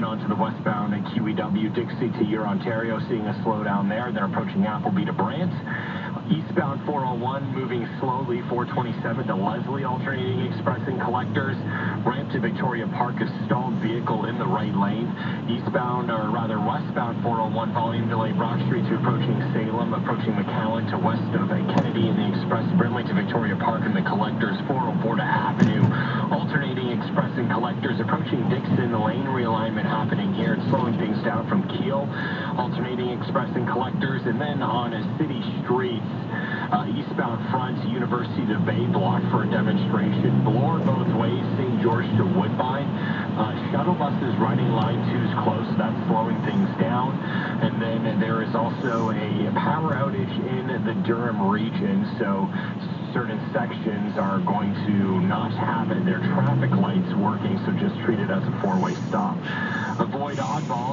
onto the westbound and QEW Dixie to Eure, Ontario, seeing a slowdown there. Then approaching Appleby to Brant. Eastbound 401 moving slowly, 427 to Leslie, alternating express and collectors. Ramp to Victoria Park, a stalled vehicle in the right lane. Eastbound, or rather westbound 401, volume delay Broad Street to approaching Salem, approaching McAllen to west of Kennedy in the express. Brindley to Victoria Park in the collectors, 404 to Avenue. Alternating express and collectors approaching Dixon, lane realignment happening here. It's slowing things down from Kiel. Alternating express and collectors, and then on a city street. Eastbound front, University to Bay, blocked for a demonstration. Bloor both ways, St. George to Woodbine. Shuttle buses running line 2's close, so that's slowing things down. And then there is also a power outage in the Durham region, so certain sections are going to not have their traffic lights working, so just treat it as a four-way stop. Avoid oddball.